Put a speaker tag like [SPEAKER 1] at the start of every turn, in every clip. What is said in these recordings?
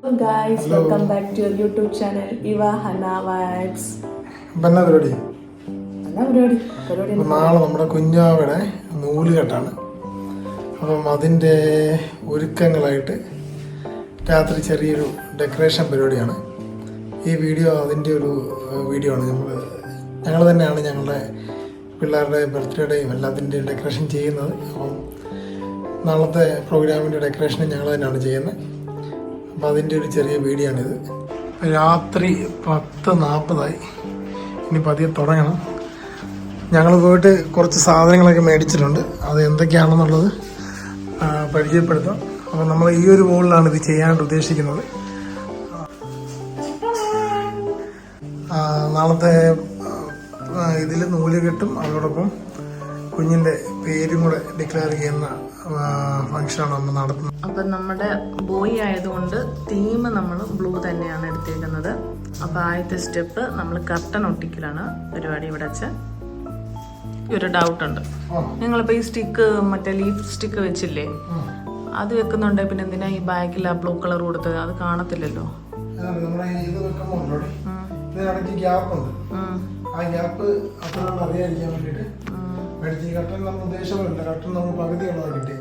[SPEAKER 1] Hello guys, hello. Welcome back to your YouTube channel Iva Hana Vibes.
[SPEAKER 2] പരിപാടി നാളെ നമ്മുടെ കുഞ്ഞാവിടെ നൂലുകെട്ടാണ്. അപ്പം അതിൻ്റെ ഒരുക്കങ്ങളായിട്ട് രാത്രി ചെറിയൊരു ഡെക്കറേഷൻ പരിപാടിയാണ്. ഈ വീഡിയോ അതിൻ്റെ ഒരു വീഡിയോ ആണ്. ഞങ്ങൾ തന്നെയാണ് ഞങ്ങളുടെ പിള്ളേരുടെ ബർത്ത്ഡേയും എല്ലാത്തിൻ്റെയും ഡെക്കറേഷൻ ചെയ്യുന്നത്. അപ്പം നാളത്തെ പ്രോഗ്രാമിൻ്റെ ഡെക്കറേഷനും ഞങ്ങൾ തന്നെയാണ് ചെയ്യുന്നത്. അപ്പോൾ അതിൻ്റെ ഒരു ചെറിയ വീഡിയോ ആണിത്. രാത്രി 10:40 ഇനി പതിയെ തുടങ്ങണം. ഞങ്ങൾ പോയിട്ട് കുറച്ച് സാധനങ്ങളൊക്കെ മേടിച്ചിട്ടുണ്ട്. അത് എന്തൊക്കെയാണെന്നുള്ളത് പരിചയപ്പെടുത്താം. അപ്പോൾ നമ്മൾ ഈ ഒരു വോളിലാണ് ഇത് ചെയ്യാനായിട്ട് ഉദ്ദേശിക്കുന്നത്. നാളത്തെ ഇതിൽ നൂല് കെട്ടും അതോടൊപ്പം കുഞ്ഞിൻ്റെ പേരും കൂടെ ഡിക്ലെയർ ചെയ്യുന്ന ഫംഗ്ഷനാണ് നമ്മൾ നടത്തുന്നത്.
[SPEAKER 1] അപ്പം നമ്മുടെ ബോയ് ആയതുകൊണ്ട് തീം നമ്മൾ ബ്ലൂ തന്നെയാണ് എടുത്തിരിക്കുന്നത്. അപ്പോൾ ആദ്യത്തെ സ്റ്റെപ്പ് നമ്മൾ കർട്ടൻ ഒട്ടിക്കലാണ് പരിപാടി. ഇവിടെ വെച്ച് ഒരു ഡൗട്ടുണ്ട്, നിങ്ങളിപ്പോൾ ഈ സ്റ്റിക്ക് മറ്റേ ലീഫ് സ്റ്റിക്ക് വെച്ചില്ലേ, അത് വെക്കുന്നുണ്ട്, പിന്നെ എന്തിനാ ഈ ബാക്കിൽ ആ ബ്ലൂ കളർ കൊടുത്തത്? അത് കാണത്തില്ലല്ലോ.
[SPEAKER 2] ആ ഗ്യാപ്പ് അത്ര അറിയാതിരിക്കാൻ വേണ്ടിയിട്ട് മേടിച്ച്. ഈ കട്ടൻ നമ്മൾ ഉദ്ദേശമില്ല, കട്ടൻ നമ്മൾ പകുതിയുള്ളതാണ് കിട്ടി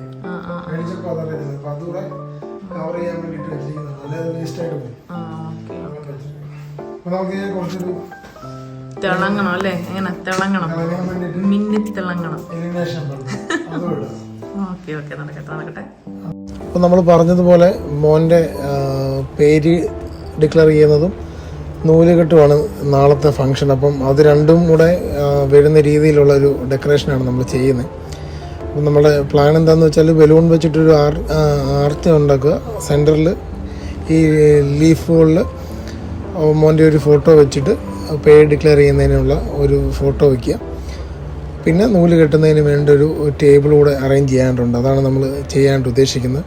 [SPEAKER 2] മേടിച്ചപ്പോൾ അതറിയുന്നത്. അപ്പം അതുകൂടെ കവർ ചെയ്യാൻ വേണ്ടിയിട്ട് വെച്ചിരിക്കുന്നത്, അല്ലാതെ വേസ്റ്റായിട്ട് പോകും. അങ്ങനെ വെച്ചിട്ടുണ്ട്. അപ്പം നമുക്ക് കുറച്ചൊരു
[SPEAKER 1] തിളങ്ങണം അല്ലേ? എങ്ങനെ തിളങ്ങണം, മിന്നി തിളങ്ങണം. നടക്കട്ടെ.
[SPEAKER 2] അപ്പം നമ്മൾ പറഞ്ഞതുപോലെ മോൻ്റെ പേര് ഡിക്ലെയർ ചെയ്യുന്നതും നൂലുകെട്ടുമാണ് നാളത്തെ ഫംഗ്ഷൻ. അപ്പം അത് രണ്ടും കൂടെ വരുന്ന രീതിയിലുള്ളൊരു ഡെക്കറേഷനാണ് നമ്മൾ ചെയ്യുന്നത്. അപ്പം നമ്മുടെ പ്ലാൻ എന്താണെന്ന് വെച്ചാൽ ബലൂൺ വെച്ചിട്ടൊരു ആർച്ച് ഉണ്ടാക്കുക. സെൻറ്ററിൽ ഈ ലീഫ് ഹോളിൽ മോൻ്റെ ഒരു ഫോട്ടോ വെച്ചിട്ട് പേര് ഡിക്ലെയർ ചെയ്യുന്നതിനുള്ള ഒരു ഫോട്ടോ വയ്ക്കുക. പിന്നെ നൂല് കെട്ടുന്നതിന് വേണ്ട ഒരു ടേബിൾ കൂടെ അറേഞ്ച് ചെയ്യാനായിട്ടുണ്ട്. അതാണ് നമ്മൾ ചെയ്യാനായിട്ട് ഉദ്ദേശിക്കുന്നത്.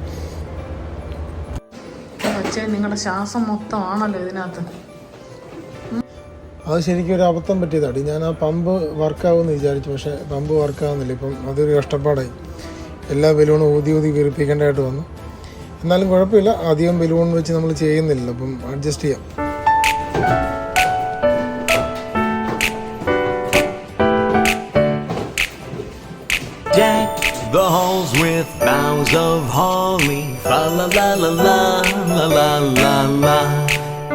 [SPEAKER 1] നിങ്ങളുടെ ശ്വാസം മൊത്തമാണല്ലോ ഇതിനകത്ത്.
[SPEAKER 2] അത് ശരിക്കും ഒരു അബദ്ധം പറ്റിയതാണ്. ഞാൻ ആ പമ്പ് വർക്കാവുമെന്ന് വിചാരിച്ചു, പക്ഷേ പമ്പ് വർക്കാവുന്നില്ല. ഇപ്പം അതൊരു കഷ്ടപ്പാടായി. എല്ലാ ബലൂണും ഊതി വീർപ്പിക്കേണ്ടതായിട്ട് വന്നു. എന്നാലും കുഴപ്പമില്ല, അധികം ബലൂൺ വെച്ച് നമ്മൾ ചെയ്യുന്നില്ല, അപ്പം അഡ്ജസ്റ്റ് ചെയ്യാം.
[SPEAKER 3] The halls with boughs of holly, fa la la la la la la la la.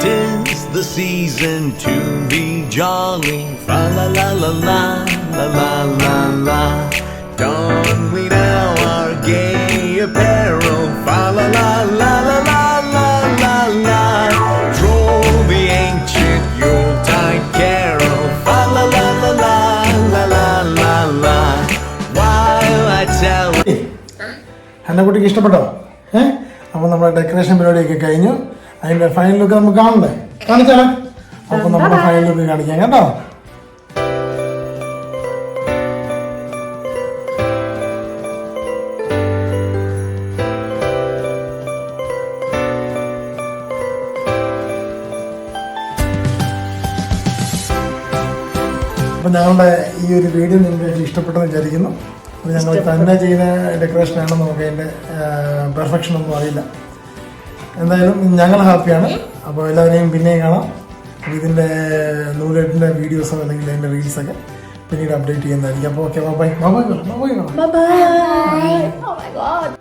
[SPEAKER 3] 'Tis the season to be jolly, fa la la la la la la la la. Don we now our gay apparel, fa la la la la la la la la. Troll the ancient Yuletide carol, fa la la la la la la la la.
[SPEAKER 2] എന്നെക്കുട്ടിക്ക് ഇഷ്ടപ്പെട്ടോ? അപ്പോൾ നമ്മുടെ decoration പരിപാടിയൊക്കെ കഴിഞ്ഞു. അതിൻ്റെ final look നമുക്ക് കാണണ്ടേ? കാണിച്ചാലോ? അപ്പോൾ നമ്മുടെ ഫൈനൽ ലുക്ക് കാണിക്കാം കേട്ടോ. അപ്പം ഞങ്ങളുടെ ഈ ഒരു വീഡിയോ നിങ്ങൾക്ക് ഇഷ്ടപ്പെട്ടെന്ന് വിചാരിക്കുന്നു. അപ്പോൾ ഞങ്ങൾ തന്നെ ചെയ്യുന്ന ഡെക്കറേഷനാണ്, നമുക്ക് അതിൻ്റെ പെർഫെക്ഷൻ ഒന്നും അറിയില്ല. എന്തായാലും ഞങ്ങൾ ഹാപ്പിയാണ്. അപ്പോൾ എല്ലാവരെയും പിന്നെയും കാണാം. ഇതിൻ്റെ നൂലെട്ടിൻ്റെ വീഡിയോസോ അല്ലെങ്കിൽ അതിൻ്റെ റീൽസൊക്കെ പിന്നീട് അപ്ഡേറ്റ് ചെയ്യുന്നതായിരിക്കും. അപ്പോൾ okay, bye bye bye bye.